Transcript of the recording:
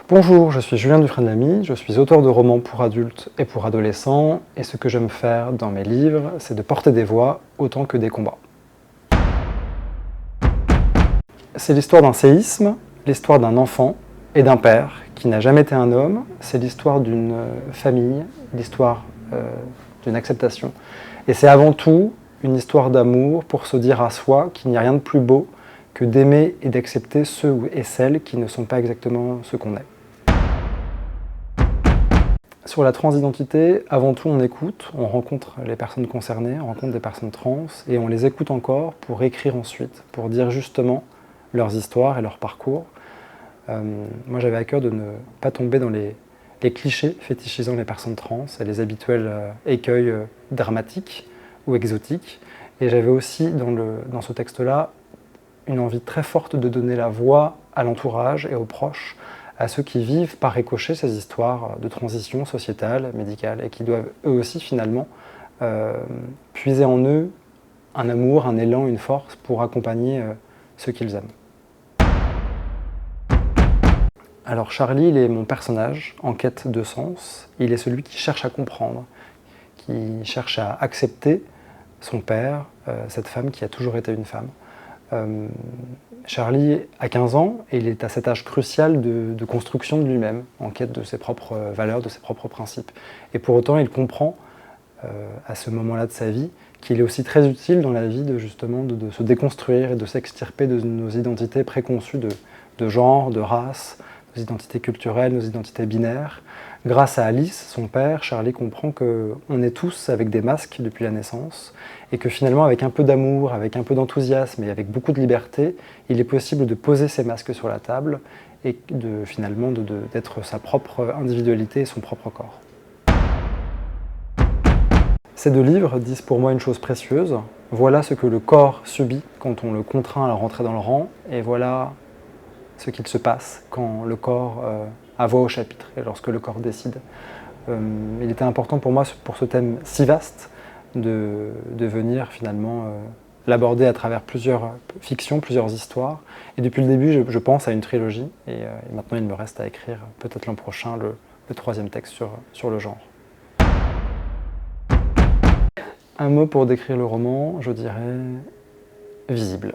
Bonjour, je suis Julien Dufresne-Lamy, je suis auteur de romans pour adultes et pour adolescents, et ce que j'aime faire dans mes livres, c'est de porter des voix autant que des combats. C'est l'histoire d'un séisme, l'histoire d'un enfant et d'un père qui n'a jamais été un homme, c'est l'histoire d'une famille, l'histoire d'une acceptation. Et c'est avant tout une histoire d'amour pour se dire à soi qu'il n'y a rien de plus beau que d'aimer et d'accepter ceux et celles qui ne sont pas exactement ce qu'on est. Sur la transidentité, avant tout on écoute, on rencontre les personnes concernées, on rencontre des personnes trans et on les écoute encore pour écrire ensuite, pour dire justement leurs histoires et leurs parcours. Moi j'avais à cœur de ne pas tomber dans les clichés fétichisant les personnes trans et les habituels écueils dramatiques ou exotiques. Et j'avais aussi dans ce texte-là une envie très forte de donner la voix à l'entourage et aux proches, à ceux qui vivent par ricochet ces histoires de transition sociétale, médicale, et qui doivent eux aussi finalement puiser en eux un amour, un élan, une force pour accompagner ceux qu'ils aiment. Alors Charlie, il est mon personnage en quête de sens. Il est celui qui cherche à comprendre, qui cherche à accepter son père, cette femme qui a toujours été une femme. Charlie a 15 ans et il est à cet âge crucial de construction de lui-même, en quête de ses propres valeurs, de ses propres principes. Et pour autant, il comprend à ce moment-là de sa vie qu'il est aussi très utile dans la vie de se déconstruire et de s'extirper de nos identités préconçues de genre, de race, nos identités culturelles, nos identités binaires. Grâce à Alice, son père, Charlie comprend qu'on est tous avec des masques depuis la naissance et que finalement, avec un peu d'amour, avec un peu d'enthousiasme et avec beaucoup de liberté, il est possible de poser ces masques sur la table et finalement d'être sa propre individualité et son propre corps. Ces deux livres disent pour moi une chose précieuse. Voilà ce que le corps subit quand on le contraint à rentrer dans le rang et voilà ce qu'il se passe quand le corps a voix au chapitre et lorsque le corps décide. Il était important pour moi, pour ce thème si vaste, de venir finalement l'aborder à travers plusieurs fictions, plusieurs histoires. Et depuis le début, je pense à une trilogie et maintenant il me reste à écrire peut-être l'an prochain le troisième texte sur le genre. Un mot pour décrire le roman, je dirais visible.